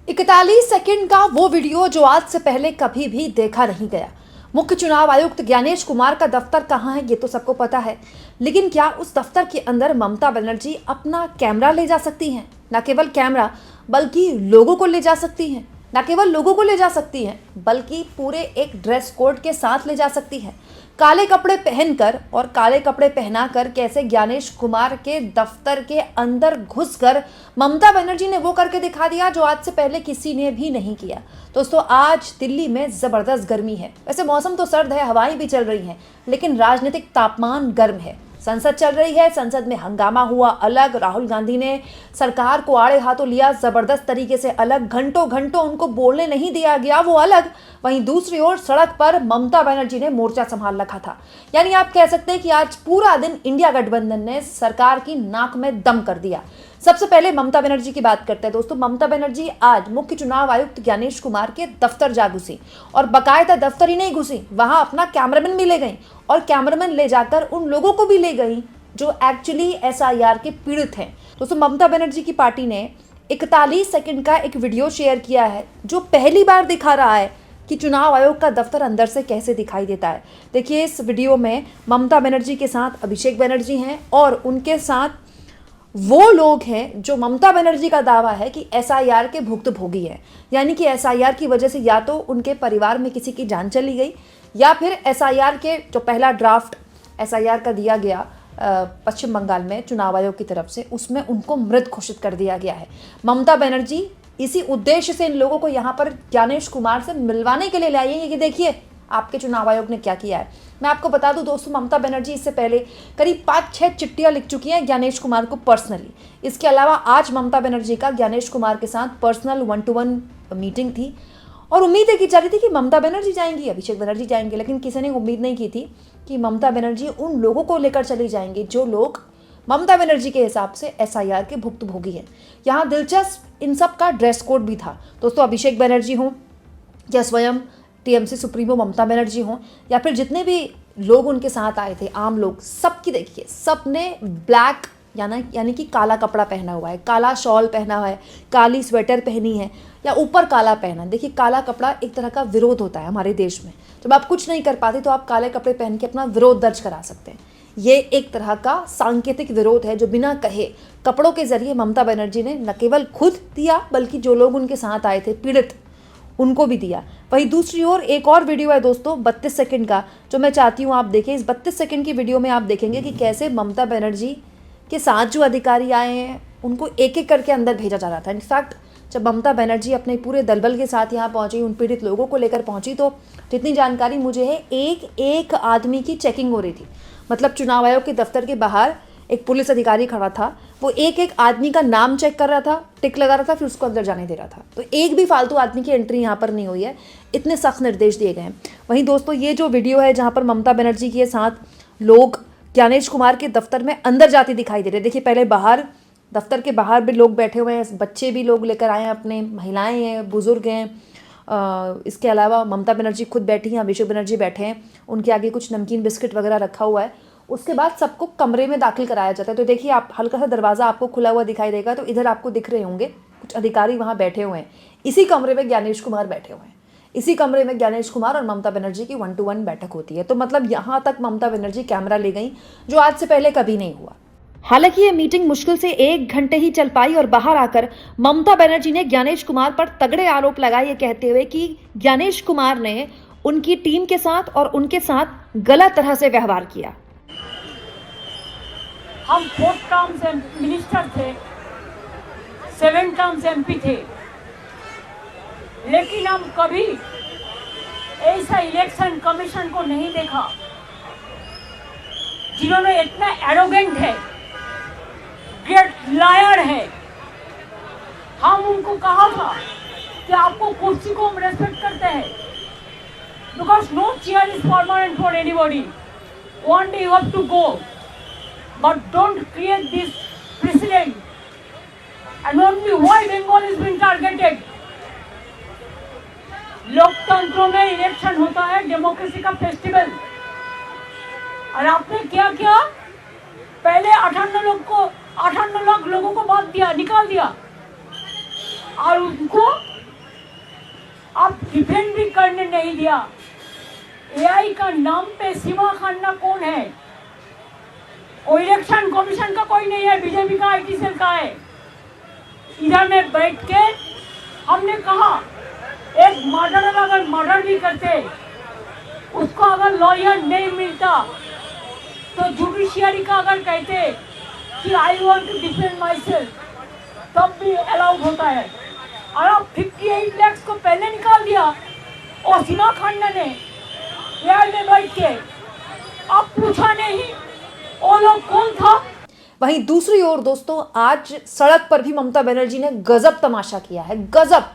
41 second का वो video जो आज से पहले कभी भी देखा नहीं गया। मुख्य चुनाव आयुक्त ज्ञानेश कुमार का दफ्तर कहाँ है ये तो सबको पता है, लेकिन क्या उस दफ्तर के अंदर ममता बनर्जी अपना कैमरा ले जा सकती हैं? न केवल कैमरा बल्कि लोगों को ले जा सकती हैं। न केवल लोगों को ले जा सकती हैं बल्कि पूरे एक ड्रेस कोड के साथ ले जा सकती हैं। काले कपड़े पहनकर और काले कपड़े पहनाकर कैसे ज्ञानेश कुमार के दफ्तर के अंदर घुसकर ममता बनर्जी ने वो करके दिखा दिया जो आज से पहले किसी ने भी नहीं किया। दोस्तों, आज दिल्ली में ज़बरदस्त गर्मी है। वैसे मौसम तो सर्द है, हवाएं भी चल रही हैं, लेकिन राजनीतिक तापमान गर्म है। संसद चल रही है, संसद में हंगामा हुआ अलग। राहुल गांधी ने सरकार को आड़े हाथों लिया जबरदस्त तरीके से अलग। घंटों घंटों उनको बोलने नहीं दिया गया, वो अलग। वहीं दूसरी ओर सड़क पर ममता बनर्जी ने मोर्चा संभाल रखा था। यानी आप कह सकते हैं कि आज पूरा दिन इंडिया गठबंधन ने सरकार की नाक में दम कर दिया। सबसे पहले ममता बनर्जी की बात करते हैं। दोस्तों, ममता बनर्जी आज मुख्य चुनाव आयुक्त ज्ञानेश कुमार के दफ्तर जा घुसी और बाकायदा दफ्तर ही नहीं घुसी, वहां अपना कैमरामैन भी ले गई और कैमरामैन ले जाकर उन लोगों को भी ले गई जो एक्चुअली एसआईआर के पीड़ित हैं। दोस्तों, ममता बनर्जी की पार्टी ने 41 सेकंड का एक वीडियो शेयर किया है जो पहली बार दिखा रहा है कि चुनाव आयोग का दफ्तर अंदर से कैसे दिखाई देता है। देखिए, इस वीडियो में ममता बनर्जी के साथ अभिषेक बनर्जी हैं और उनके साथ वो लोग हैं जो ममता बनर्जी का दावा है कि एसआईआर के भुक्तभोगी हैं। यानी कि एसआईआर की वजह से या तो उनके परिवार में किसी की जान चली गई या फिर एसआईआर के जो पहला ड्राफ्ट एसआईआर का दिया गया पश्चिम बंगाल में चुनाव आयोग की तरफ से, उसमें उनको मृत घोषित कर दिया गया है। ममता बनर्जी इसी उद्देश्य से इन लोगों को यहाँ पर ज्ञानेश कुमार से मिलवाने के लिए लाई है कि देखिए आपके चुनाव आयोग ने क्या किया है। मैं आपको बता दूं दोस्तों, ममता बनर्जी इससे पहले करीब 5-6 चिट्ठियां लिख चुकी हैं ज्ञानेश कुमार को पर्सनली। इसके अलावा आज ममता बनर्जी का ज्ञानेश कुमार के साथ पर्सनल 1-to-1 मीटिंग थी और उम्मीद की जा रही थी कि ममता बनर्जी जाएंगी, अभिषेक बनर्जी जाएंगे, लेकिन किसी ने उम्मीद नहीं की थी कि ममता बनर्जी उन लोगों को लेकर चली जाएंगी जो लोग ममता बनर्जी के हिसाब से एसआईआर के भुक्तभोगी हैं। यहाँ दिलचस्प इन सब का ड्रेस कोड भी था। दोस्तों, अभिषेक बनर्जी हों या स्वयं टीएमसी सुप्रीमो ममता बनर्जी हों या फिर जितने भी लोग उनके साथ आए थे, आम लोग, सबकी देखिए सबने ब्लैक यानी कि काला कपड़ा पहना हुआ है, काला शॉल पहना हुआ है, काली स्वेटर पहनी है या ऊपर काला पहना। देखिए, काला कपड़ा एक तरह का विरोध होता है हमारे देश में। जब आप कुछ नहीं कर पाते तो आप काले कपड़े पहन के अपना विरोध दर्ज करा सकते हैं। ये एक तरह का सांकेतिक विरोध है जो बिना कहे कपड़ों के जरिए ममता बनर्जी ने न केवल खुद दिया बल्कि जो लोग उनके साथ आए थे पीड़ित, उनको भी दिया। वहीं दूसरी ओर एक और वीडियो है दोस्तों 32 सेकंड का, जो मैं चाहती हूँ आप देखें। इस 32 सेकंड की वीडियो में आप देखेंगे कि कैसे ममता बनर्जी के साथ जो अधिकारी आए हैं उनको एक एक करके अंदर भेजा जा रहा था। इनफैक्ट जब ममता बनर्जी अपने पूरे दलबल के साथ यहाँ पहुँची, उन पीड़ित लोगों को लेकर पहुँची, तो जितनी जानकारी मुझे है एक एक आदमी की चेकिंग हो रही थी। मतलब चुनाव आयोग के दफ्तर के बाहर एक पुलिस अधिकारी खड़ा था, वो एक एक आदमी का नाम चेक कर रहा था, टिक लगा रहा था, फिर उसको अंदर जाने दे रहा था। तो एक भी फालतू आदमी की एंट्री यहाँ पर नहीं हुई है, इतने सख्त निर्देश दिए गए हैं। वहीं दोस्तों, ये जो वीडियो है जहाँ पर ममता बनर्जी के साथ लोग ज्ञानेश कुमार के दफ्तर में अंदर जाते दिखाई दे रहे हैं। देखिए, पहले बाहर दफ्तर के बाहर भी लोग बैठे हुए हैं, बच्चे भी लोग लेकर आए हैं, अपने महिलाएँ हैं, बुजुर्ग हैं। इसके अलावा ममता बनर्जी खुद बैठी हैं, अभिषेक बनर्जी बैठे हैं, उनके आगे कुछ नमकीन बिस्किट वगैरह रखा हुआ है। उसके बाद सबको कमरे में दाखिल कराया जाता है। तो देखिए, आप हल्का सा दरवाज़ा आपको खुला हुआ दिखाई देगा, तो इधर आपको दिख रहे होंगे कुछ अधिकारी वहाँ बैठे हुए हैं। इसी कमरे में ज्ञानेश कुमार बैठे हुए हैं। इसी कमरे में ज्ञानेश कुमार और ममता बनर्जी की 1-to-1 बैठक होती है। तो मतलब यहाँ तक ममता बनर्जी कैमरा ले गई, जो आज से पहले कभी नहीं हुआ। हालांकि ये मीटिंग मुश्किल से 1 घंटे ही चल पाई और बाहर आकर ममता बनर्जी ने ज्ञानेश कुमार पर तगड़े आरोप लगाए, ये कहते हुए कि ज्ञानेश कुमार ने उनकी टीम के साथ और उनके साथ गलत तरह से व्यवहार किया। हम 4 टर्म्स मिनिस्टर थे, 7 टर्म्स एमपी थे, लेकिन हम कभी ऐसा इलेक्शन कमीशन को नहीं देखा जिन्होंने इतना एरोगेंट है, ग्रेट लायर है। हम उनको कहा था कि आपको कुर्सी को हम रेस्पेक्ट करते हैं, because no chair is permanent for anybody, one day you have to go, but don't create this precedent. And only why Bengal is being targeted? लोकतंत्र में इलेक्शन होता है, डेमोक्रेसी का फेस्टिवल, और आपने क्या किया? पहले 58 लाख लोगों को बात दिया, निकाल दिया, और उनको आप डिफेंड भी करने नहीं दिया। एआई का नाम पे सीमा खाना कौन है? कोई इलेक्शन कमीशन का कोई नहीं है, बीजेपी का आईटी सेल का है। इधर में बैठ के हमने कहा एक मर्डर अगर मर्डर भी करते, उसको अगर लॉयर नहीं मिलता तो जुडिशियरी का अगर कहते कि I want to defend myself, तब भी अलाउड होता है। और अब 58 लाख को पहले निकाल दिया और सीमा खान्ना ने एआई में बैठ के अब पूछा नहीं वो लोग कौन था। वहीं दूसरी ओर दोस्तों, आज सड़क पर भी ममता बनर्जी ने गजब तमाशा किया है। गजब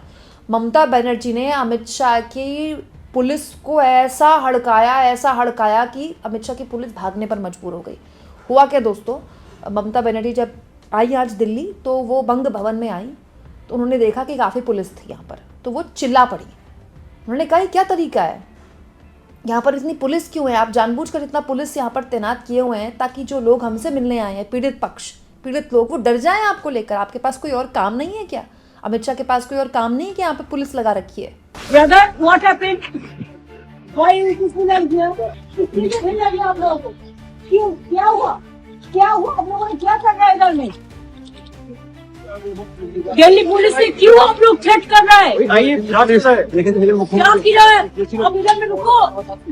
ममता बनर्जी ने अमित शाह की पुलिस को ऐसा हड़काया कि अमित शाह की पुलिस भागने पर मजबूर हो गई। हुआ क्या दोस्तों, ममता बनर्जी जब आई आज दिल्ली तो वो बंग भवन में आई तो उन्होंने देखा कि काफ़ी पुलिस थी यहाँ पर, तो वो चिल्ला पड़ी। उन्होंने कहा क्या तरीका है, यहाँ पर इतनी पुलिस क्यों है? आप जानबूझकर इतना पुलिस यहाँ पर तैनात किए हुए हैं ताकि जो लोग हमसे मिलने आए हैं, पीड़ित लोग, वो डर जाएं आपको लेकर। आपके पास कोई और काम नहीं है क्या? अमित शाह के पास कोई और काम नहीं है कि यहाँ पे पुलिस लगा रखी है? Brother what happened? व्हाई किसने लग गया? किसने लग गया आप लोगों को? क्यों? क्या हुआ आप लोगों ने क्या करना है इधर में? दिल्ली पुलिस से क्यों आप लोग थ्रेट कर रहे हैं? क्या किया है? अब इधर में रुको,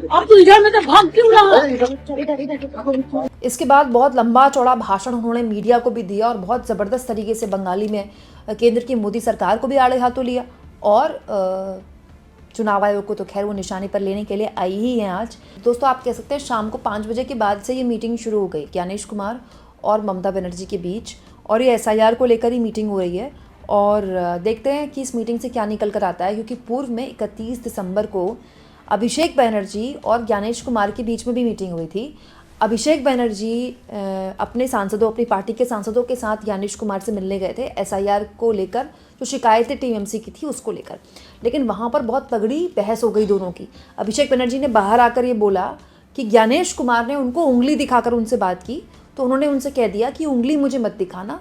अब तो इधर में तो भाग क्यों रहा? इसके बाद बहुत लंबा चौड़ा भाषण उन्होंने मीडिया को भी दिया और बहुत ज़बरदस्त तरीके से बंगाली में केंद्र की मोदी सरकार को भी आड़े हाथों लिया। और चुनाव आयोग को तो खैर वो निशाने पर लेने के लिए आई ही हैं आज। दोस्तों आप कह सकते हैं शाम को 5 बजे के बाद से ये मीटिंग शुरू हो गई ज्ञानेश कुमार और ममता बनर्जी के बीच, और ये एसआईआर को लेकर ही मीटिंग हो रही है। और देखते हैं कि इस मीटिंग से क्या निकल कर आता है, क्योंकि पूर्व में 31 दिसंबर को अभिषेक बनर्जी और ज्ञानेश कुमार के बीच में भी मीटिंग हुई थी। अभिषेक बनर्जी अपने सांसदों, अपनी पार्टी के सांसदों के साथ ज्ञानेश कुमार से मिलने गए थे एसआईआर को लेकर, जो शिकायतें टीएमसी की थी उसको लेकर। लेकिन वहाँ पर बहुत तगड़ी बहस हो गई दोनों की। अभिषेक बनर्जी ने बाहर आकर ये बोला कि ज्ञानेश कुमार ने उनको उंगली दिखाकर उनसे बात की, तो उन्होंने उनसे कह दिया कि उंगली मुझे मत दिखाना,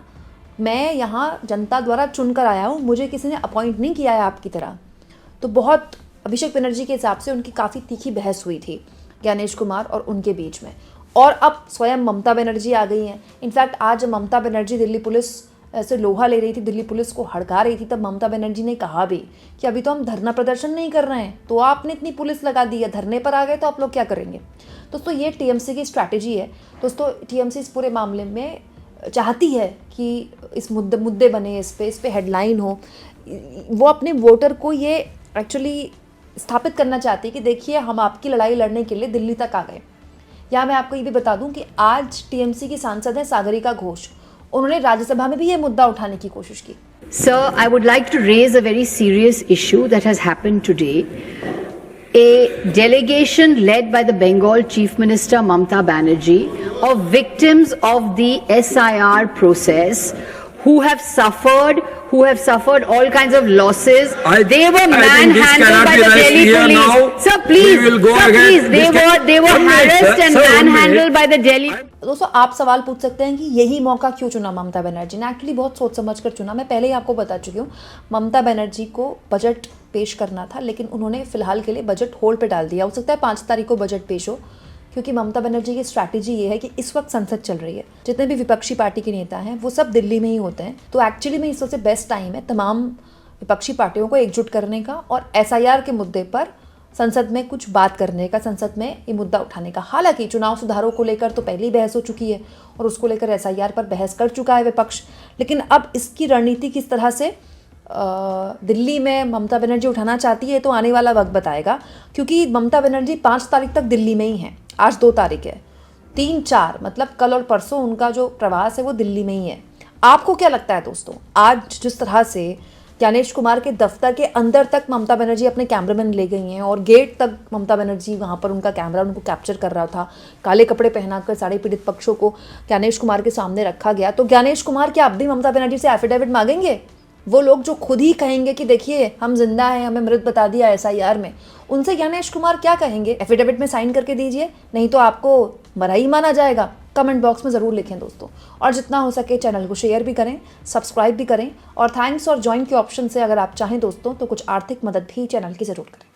मैं यहाँ जनता द्वारा चुनकर आया हूँ, मुझे किसी ने अपॉइंट नहीं किया है आपकी तरह। तो बहुत अभिषेक बनर्जी के हिसाब से उनकी काफ़ी तीखी बहस हुई थी ज्ञानेश कुमार और उनके बीच में। और अब स्वयं ममता बनर्जी आ गई हैं। इनफैक्ट आज ममता बनर्जी दिल्ली पुलिस से लोहा ले रही थी, दिल्ली पुलिस को हड़का रही थी, तब ममता बनर्जी ने कहा भी कि अभी तो हम धरना प्रदर्शन नहीं कर रहे हैं, तो आपने इतनी पुलिस लगा दी है, धरने पर आ गए तो आप लोग क्या करेंगे? दोस्तों ये टीएमसी की स्ट्रैटेजी है। दोस्तों टीएमसी इस पूरे मामले में चाहती है कि इस मुद्दे बने, इस पे हेडलाइन हो। वो अपने वोटर को ये एक्चुअली स्थापित करना चाहती है कि देखिए हम आपकी लड़ाई लड़ने के लिए दिल्ली तक आ गए। यहाँ मैं आपको ये भी बता दूं कि आज टीएमसी की सांसद हैं सागरिका घोष, उन्होंने राज्यसभा में भी ये मुद्दा उठाने की कोशिश की। Sir, I would like to raise a very serious issue that has happened today. A delegation led by the Bengal Chief Minister Mamata Banerjee of victims of the SIR process who have suffered all kinds of losses. They were manhandled by the Delhi police. Sir, please, they were harassed and manhandled by the Delhi. दोस्तों आप सवाल पूछ सकते हैं कि यही मौका क्यों चुना ममता बनर्जी ने? एक्चुअली बहुत सोच समझ कर चुना। मैं पहले ही आपको बता चुकी हूँ, ममता बनर्जी को बजट पेश करना था, लेकिन उन्होंने फिलहाल के लिए बजट होल्ड पे डाल दिया। हो सकता है 5 तारीख को बजट पेश हो, क्योंकि ममता बनर्जी की स्ट्रैटेजी ये है कि इस वक्त संसद चल रही है, जितने भी विपक्षी पार्टी के नेता हैं वो सब दिल्ली में ही होते हैं। तो एक्चुअली में इस वक्त से बेस्ट टाइम है तमाम विपक्षी पार्टियों को एकजुट करने का और एसआईआर के मुद्दे पर संसद में कुछ बात करने का, संसद में ये मुद्दा उठाने का। हालांकि चुनाव सुधारों को लेकर तो पहले ही बहस हो चुकी है और उसको लेकर एसआईआर पर बहस कर चुका है विपक्ष, लेकिन अब इसकी रणनीति किस तरह से दिल्ली में ममता बनर्जी उठाना चाहती है तो आने वाला वक्त बताएगा, क्योंकि ममता बनर्जी 5 तारीख तक दिल्ली में ही हैं। आज 2 तारीख है, 3-4 मतलब कल और परसों उनका जो प्रवास है वो दिल्ली में ही है। आपको क्या लगता है दोस्तों, आज जिस तरह से ज्ञानेश कुमार के दफ्तर के अंदर तक ममता बनर्जी अपने कैमरामैन ले गई हैं और गेट तक ममता बनर्जी वहाँ पर उनका कैमरा उनको कैप्चर कर रहा था, काले कपड़े पहनाकर सारे पीड़ित पक्षों को ज्ञानेश कुमार के सामने रखा गया, तो ज्ञानेश कुमार क्या अब भी ममता बनर्जी से एफिडेविट मांगेंगे? वो लोग जो खुद ही कहेंगे कि देखिए हम जिंदा हैं, हमें मृत बता दिया एसआईआर में, उनसे ज्ञानेश कुमार क्या कहेंगे? एफिडेविट में साइन करके दीजिए, नहीं तो आपको मरा ही माना जाएगा। कमेंट बॉक्स में ज़रूर लिखें दोस्तों। और जितना हो सके चैनल को शेयर भी करें, सब्सक्राइब भी करें और थैंक्स और ज्वाइन के ऑप्शन से अगर आप चाहें दोस्तों तो कुछ आर्थिक मदद भी चैनल की ज़रूर करें।